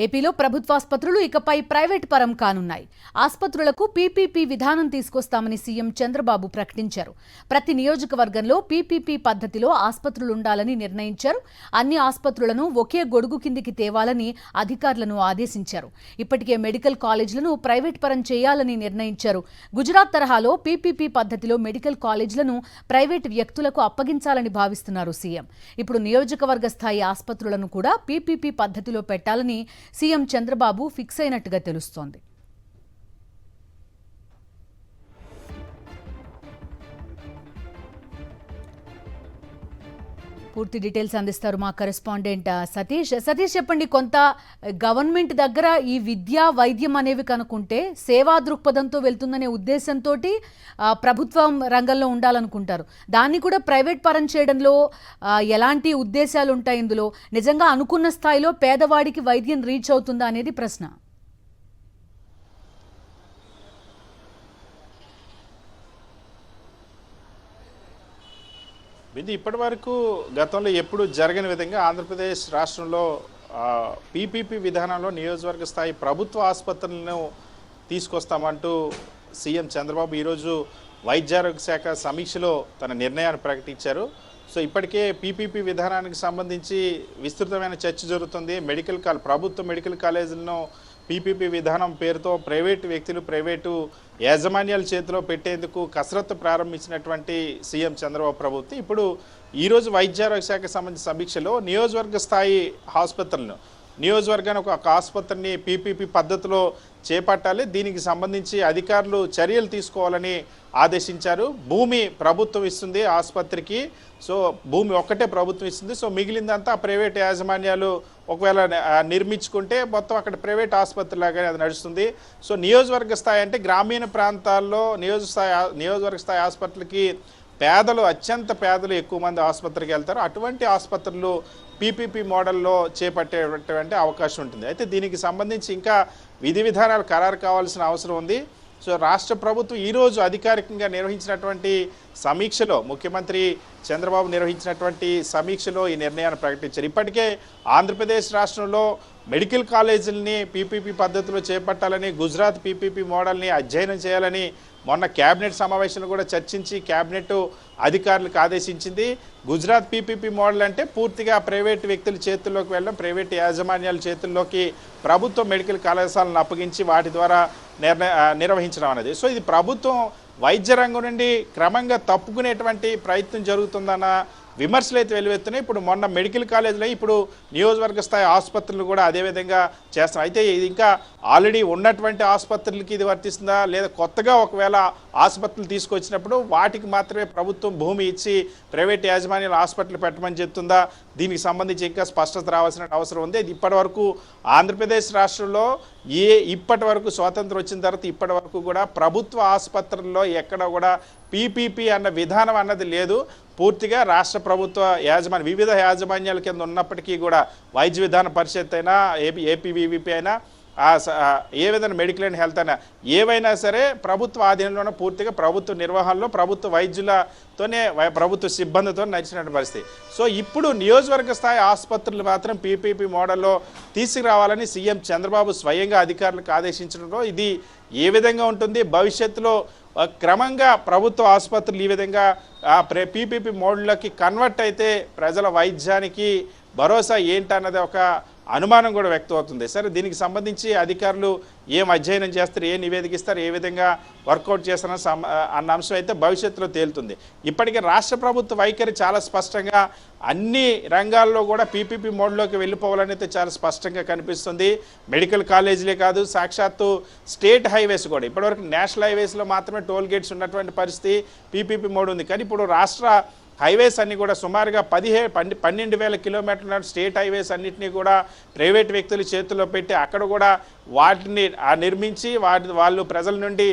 ఏపీలో ప్రభుత్వాసుపత్రులు ఇకపై ప్రైవేట్ పరం కానున్నాయి. ఆసుపత్రులకు పీపీపీ విధానం తీసుకొస్తామని సీఎం చంద్రబాబు ప్రకటించారు. ప్రతి నియోజకవర్గంలో పీపీపీ పద్ధతిలో ఆసుపత్రులుండాలని నిర్ణయించారు. అన్ని ఆసుపత్రులను ఒకే గొడుగు కిందికి తేవాలని అధికారులను ఆదేశించారు. ఇప్పటికే మెడికల్ కాలేజీలను ప్రైవేట్ పరం చేయాలని నిర్ణయించారు. గుజరాత్ తరహాలో పీపీపీ పద్ధతిలో మెడికల్ కాలేజీలను ప్రైవేట్ వ్యక్తులకు అప్పగించాలని భావిస్తున్నారు సీఎం. ఇప్పుడు నియోజకవర్గ స్థాయి ఆసుపత్రులను కూడా పీపీపీ పద్ధతిలో పెట్టాలని సీఎం చంద్రబాబు ఫిక్స్ అయినట్టుగా తెలుస్తోంది. పూర్తి డీటెయిల్స్ అందిస్తారు మా కరెస్పాండెంట్ సతీష్. చెప్పండి, కొంత గవర్నమెంట్ దగ్గర ఈ విద్య వైద్యం అనేవి కనుక్కుంటే సేవా దృక్పథంతో వెళ్తుందనే ఉద్దేశంతో ప్రభుత్వం రంగంలో ఉండాలనుకుంటారు. దాన్ని కూడా ప్రైవేట్ పరం చేయడంలో ఎలాంటి ఉద్దేశాలు ఉంటాయి? ఇందులో నిజంగా అనుకున్న స్థాయిలో పేదవాడికి వైద్యం రీచ్ అవుతుందా అనేది ప్రశ్న. ఇది ఇప్పటి వరకు గతంలో ఎప్పుడు జరగని విధంగా ఆంధ్రప్రదేశ్ రాష్ట్రంలో పీపీపీ విధానంలో నియోజకవర్గ స్థాయి ప్రభుత్వ ఆసుపత్రులను తీసుకొస్తామంటూ సీఎం చంద్రబాబు ఈరోజు వైద్యారోగ్య శాఖ సమీక్షలో తన నిర్ణయాన్ని ప్రకటించారు. సో ఇప్పటికే పీపీపీ విధానానికి సంబంధించి విస్తృతమైన చర్చ జరుగుతుంది. ప్రభుత్వ మెడికల్ కాలేజీలను పీపీపీ విధానం పేరుతో ప్రైవేటు వ్యక్తులు, ప్రైవేటు యాజమాన్యాల చేతిలో పెట్టేందుకు కసరత్తు ప్రారంభించినటువంటి సీఎం చంద్రబాబు ప్రభుత్వం ఇప్పుడు ఈరోజు వైద్యారోగ్య శాఖకు సంబంధించిన సమీక్షలో నియోజకవర్గ స్థాయి ఆసుపత్రులను, నియోజకవర్గానికి ఒక ఆసుపత్రిని పీపీపీ పద్ధతిలో చేపట్టాలి. దీనికి సంబంధించి అధికారులు చర్యలు తీసుకోవాలని ఆదేశించారు. భూమి ప్రభుత్వం ఇస్తుంది ఆసుపత్రికి, సో భూమి ఒక్కటే ప్రభుత్వం ఇస్తుంది. సో మిగిలిందంతా ప్రైవేట్ యాజమాన్యాలు ఒకవేళ నిర్మించుకుంటే మొత్తం అక్కడ ప్రైవేట్ ఆసుపత్రి లాగానే అది నడుస్తుంది. సో నియోజకవర్గ స్థాయి అంటే గ్రామీణ ప్రాంతాల్లో నియోజకవర్గ స్థాయి ఆసుపత్రులకి అత్యంత పేదలు ఎక్కువ మంది ఆసుపత్రికి వెళ్తారు. అటువంటి ఆసుపత్రులు పీపీపీ మోడల్లో చేపట్టేటువంటి అవకాశం ఉంటుంది. అయితే దీనికి సంబంధించి ఇంకా విధి విధానాలు ఖరారు కావాల్సిన అవసరం ఉంది. సో రాష్ట్ర ప్రభుత్వం ఈరోజు అధికారికంగా నిర్వహించినటువంటి సమీక్షలో, ముఖ్యమంత్రి చంద్రబాబు నిర్వహించినటువంటి సమీక్షలో ఈ నిర్ణయాన్ని ప్రకటించారు. ఇప్పటికే ఆంధ్రప్రదేశ్ రాష్ట్రంలో మెడికల్ కాలేజీలని పీపీపీ పద్ధతిలో చేపట్టాలని, గుజరాత్ పీపీపీ మోడల్ని అధ్యయనం చేయాలని మొన్న క్యాబినెట్ సమావేశంలో కూడా చర్చించి క్యాబినెట్ అధికారులకు ఆదేశించింది. గుజరాత్ పీపీపీ మోడల్ అంటే పూర్తిగా ప్రైవేట్ వ్యక్తుల చేతుల్లోకి వెళ్ళడం, ప్రైవేట్ యాజమాన్యాల చేతుల్లోకి ప్రభుత్వ మెడికల్ కళాశాలను అప్పగించి వాటి ద్వారా నిర్వహించడం అనేది. సో ఇది ప్రభుత్వం వైద్య రంగం నుండి క్రమంగా తప్పుకునేటువంటి ప్రయత్నం జరుగుతుందన్న విమర్శలు అయితే వెలువెత్తున్నాయి. ఇప్పుడు మొన్న మెడికల్ కాలేజీలో ఇప్పుడు నియోజకవర్గ స్థాయి ఆసుపత్రులు కూడా అదేవిధంగా చేస్తాం. అయితే ఇది ఇంకా ఆల్రెడీ ఉన్నటువంటి ఆసుపత్రులకి ఇది వర్తిస్తుందా, లేదా కొత్తగా ఒకవేళ ఆసుపత్రులు తీసుకొచ్చినప్పుడు వాటికి మాత్రమే ప్రభుత్వం భూమి ఇచ్చి ప్రైవేట్ యాజమాన్యాల హాస్పిటల్ పెట్టమని చెప్తుందా? దీనికి సంబంధించి ఇంకా స్పష్టత రావాల్సిన అవసరం ఉంది. ఇప్పటి వరకు ఆంధ్రప్రదేశ్ రాష్ట్రంలో ఇప్పటి వరకు స్వాతంత్రం వచ్చిన తర్వాత ఇప్పటి వరకు కూడా ప్రభుత్వ ఆసుపత్రుల్లో ఎక్కడ కూడా పీపీపీ అన్న విధానం అన్నది లేదు. పూర్తిగా రాష్ట్ర ప్రభుత్వ వివిధ యాజమాన్యాల కింద ఉన్నప్పటికీ కూడా వైద్య విధాన పరిషత్ అయినా ఏపీవీవీపీ అయినా ఏ విధంగా మెడికల్ అండ్ హెల్త్ అయినా ఏవైనా సరే ప్రభుత్వ ఆధీనంలోనే పూర్తిగా ప్రభుత్వ నిర్వహణలో ప్రభుత్వ వైద్యులతోనే ప్రభుత్వ సిబ్బందితో నడిచినటువంటి పరిస్థితి. సో ఇప్పుడు నియోజకవర్గ స్థాయి ఆసుపత్రులు మాత్రం పీపీపీ మోడల్లో తీసుకురావాలని సీఎం చంద్రబాబు స్వయంగా అధికారులకు ఆదేశించడంలో ఇది ఏ విధంగా ఉంటుంది, భవిష్యత్తులో క్రమంగా ప్రభుత్వ ఆసుపత్రులు ఈ విధంగా పీపీపీ మోడల్లోకి కన్వర్ట్ అయితే ప్రజల వైద్యానికి భరోసా ఏంటన్నది ఒక అనుమానం కూడా వ్యక్తం అవుతుంది. సరే, దీనికి సంబంధించి అధికారులు ఏం అధ్యయనం చేస్తారు, ఏ నివేదిక ఇస్తారు, ఏ విధంగా వర్కౌట్ చేస్తారో అన్న అంశం అయితే భవిష్యత్తులో తేలుతుంది. ఇప్పటికే రాష్ట్ర ప్రభుత్వ వైఖరి చాలా స్పష్టంగా అన్ని రంగాల్లో కూడా పీపీపీ మోడ్లోకి వెళ్ళిపోవాలని అయితే చాలా స్పష్టంగా కనిపిస్తుంది. మెడికల్ కాలేజీలే కాదు, సాక్షాత్తు స్టేట్ హైవేస్ కూడా ఇప్పటివరకు నేషనల్ హైవేస్లో మాత్రమే టోల్ గేట్స్ ఉన్నటువంటి పరిస్థితి పీపీపీ మోడ్ ఉంది. కానీ ఇప్పుడు రాష్ట్ర హైవేస్ అన్నీ కూడా సుమారుగా 12,000 కిలోమీటర్ల స్టేట్ హైవేస్ అన్నింటినీ కూడా ప్రైవేట్ వ్యక్తుల చేతుల్లో పెట్టి అక్కడ కూడా వాటిని నిర్మించి వాళ్ళు ప్రజల నుండి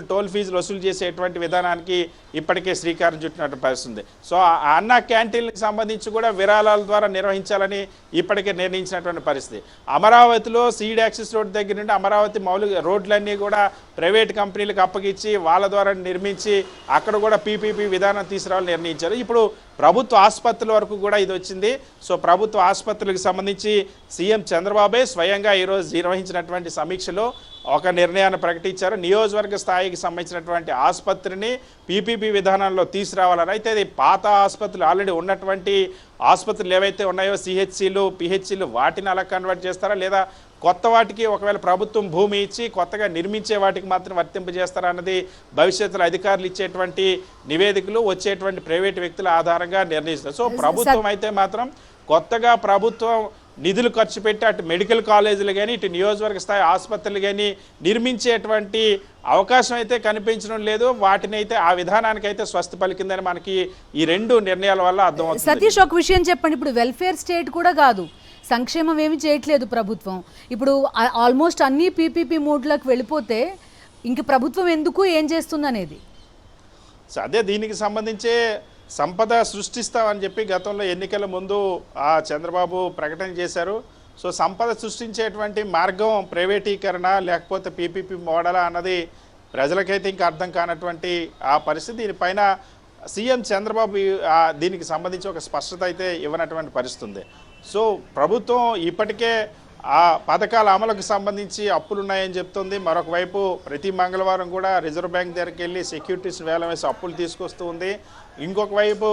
టోల్ ఫీజులు వసూలు చేసేటువంటి విధానానికి ఇప్పటికే శ్రీకారం చుట్టినట్టు పరిస్థితుంది. సో అన్న క్యాంటీన్లకు సంబంధించి కూడా విరాళాల ద్వారా నిర్వహించాలని ఇప్పటికే నిర్ణయించినటువంటి పరిస్థితి. అమరావతిలో సీడ్ యాక్సిస్ రోడ్ దగ్గర నుండి అమరావతి మౌలిక రోడ్లన్నీ కూడా ప్రైవేట్ కంపెనీలకు అప్పగించి వాళ్ళ ద్వారా నిర్మించి అక్కడ కూడా పీపీపీ విధానం తీసుకురావాలని నిర్ణయించారు. ఇప్పుడు ప్రభుత్వ ఆసుపత్రుల వరకు కూడా ఇది వచ్చింది. సో ప్రభుత్వ ఆసుపత్రులకు సంబంధించి సీఎం చంద్రబాబే స్వయంగా ఈరోజు నిర్వహించినటువంటి సమీక్షలో ఒక నిర్ణయాన్ని ప్రకటించారు. నియోజకవర్గ స్థాయికి సంబంధించినటువంటి ఆసుపత్రిని పీపీపీ విధానంలో తీసుకురావాలని. అయితే ఇది పాత ఆసుపత్రులు ఆల్రెడీ ఉన్నటువంటి ఆసుపత్రులు ఏవైతే ఉన్నాయో సిహెచ్సిలు, పిహెచ్సిలు వాటిని అలా కన్వర్ట్ చేస్తారా, లేదా కొత్త వాటికి ఒకవేళ ప్రభుత్వం భూమి ఇచ్చి కొత్తగా నిర్మించే వాటికి మాత్రం వర్తింపజేస్తారా అన్నది భవిష్యత్తులో అధికారులు ఇచ్చేటువంటి నివేదికలు, వచ్చేటువంటి ప్రైవేటు వ్యక్తుల ఆధారంగా నిర్ణయిస్తారు. సో ప్రభుత్వం అయితే మాత్రం కొత్తగా ప్రభుత్వం నిధులు ఖర్చు పెట్టి అటు మెడికల్ కాలేజీలు కానీ ఇటు నియోజకవర్గ స్థాయి ఆసుపత్రులు కానీ నిర్మించేటువంటి అవకాశం అయితే కనిపించడం లేదు. వాటిని అయితే ఆ విధానానికి అయితే స్వస్తి పలికిందని మనకి ఈ రెండు నిర్ణయాల వల్ల అర్థమవుతుంది. సతీష్, ఒక విషయం చెప్పండి. ఇప్పుడు వెల్ఫేర్ స్టేట్ కూడా కాదు, సంక్షేమం ఏమి చేయట్లేదు ప్రభుత్వం. ఇప్పుడు ఆల్మోస్ట్ అన్ని పీపీపీ మోడ్లకు వెళ్ళిపోతే ఇంక ప్రభుత్వం ఎందుకు ఏం చేస్తుంది అనేది. సో అదే దీనికి సంబంధించే సంపద సృష్టిస్తామని చెప్పి గతంలో ఎన్నికల ముందు ఆ చంద్రబాబు ప్రకటన చేశారు. సో సంపద సృష్టించేటువంటి మార్గం ప్రైవేటీకరణ లేకపోతే పీపీపీ మోడలా అన్నది ప్రజలకైతే ఇంకా అర్థం కానటువంటి ఆ పరిస్థితి. దీనిపైన సీఎం చంద్రబాబు దీనికి సంబంధించి ఒక స్పష్టత అయితే ఇవ్వనటువంటి పరిస్థితి ఉంది. సో ప్రభుత్వం ఇప్పటికే ఆ పథకాల అమలుకు సంబంధించి అప్పులు ఉన్నాయని చెప్తుంది. మరొక వైపు ప్రతి మంగళవారం కూడా రిజర్వ్ బ్యాంక్ దగ్గరికి వెళ్ళి సెక్యూరిటీస్ వేలం వేసి అప్పులు తీసుకొస్తూ ఉంది. ఇంకొక వైపు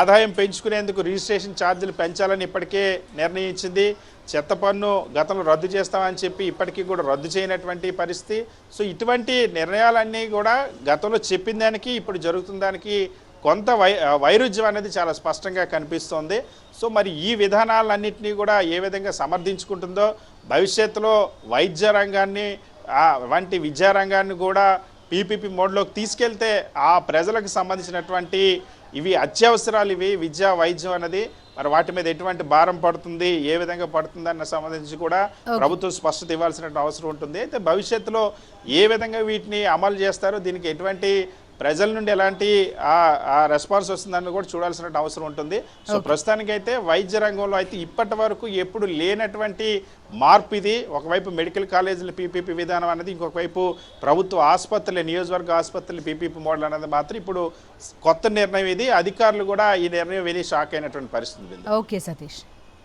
ఆదాయం పెంచుకునేందుకు రిజిస్ట్రేషన్ ఛార్జీలు పెంచాలని ఇప్పటికే నిర్ణయించింది. చెత్త పన్ను గతంలో రద్దు చేస్తామని చెప్పి ఇప్పటికీ కూడా రద్దు చేయనటువంటి పరిస్థితి. సో ఇటువంటి నిర్ణయాలన్నీ కూడా గతంలో చెప్పిన దానికి ఇప్పుడు జరుగుతున్న దానికి కొంత వైరుధ్యం అనేది చాలా స్పష్టంగా కనిపిస్తోంది. సో మరి ఈ విధానాలన్నింటినీ కూడా ఏ విధంగా సమర్థించుకుంటుందో, భవిష్యత్తులో వైద్య రంగాన్ని వంటి విద్యారంగాన్ని కూడా పీపీపీ మోడ్లోకి తీసుకెళ్తే ఆ ప్రజలకు సంబంధించినటువంటి ఇవి అత్యవసరాలు, ఇవి విద్య, వైద్యం అనేది మరి వాటి మీద ఎటువంటి భారం పడుతుంది, ఏ విధంగా పడుతుంది అన్న సంబంధించి కూడా ప్రభుత్వం స్పష్టత ఇవ్వాల్సిన అవసరం ఉంటుంది. అయితే భవిష్యత్తులో ఏ విధంగా వీటిని అమలు చేస్తారో, దీనికి ఎటువంటి ప్రజల నుండి ఎలాంటి ఆ రెస్పాన్స్ వస్తుందని కూడా చూడాల్సిన అవసరం ఉంటుంది. సో ప్రస్తుతానికైతే వైద్య రంగంలో అయితే ఇప్పటి వరకు ఎప్పుడు లేనటువంటి మార్పు ఇది. ఒకవైపు మెడికల్ కాలేజీల పీపీపీ విధానం అనేది, ఇంకొక వైపు ప్రభుత్వ ఆసుపత్రులు, నియోజకవర్గ ఆసుపత్రులు పీపీపీ మోడల్ అనేది మాత్రం ఇప్పుడు కొత్త నిర్ణయం ఇది. అధికారులు కూడా ఈ నిర్ణయం విని షాక్ అయినటువంటి పరిస్థితి. ఓకే సతీష్.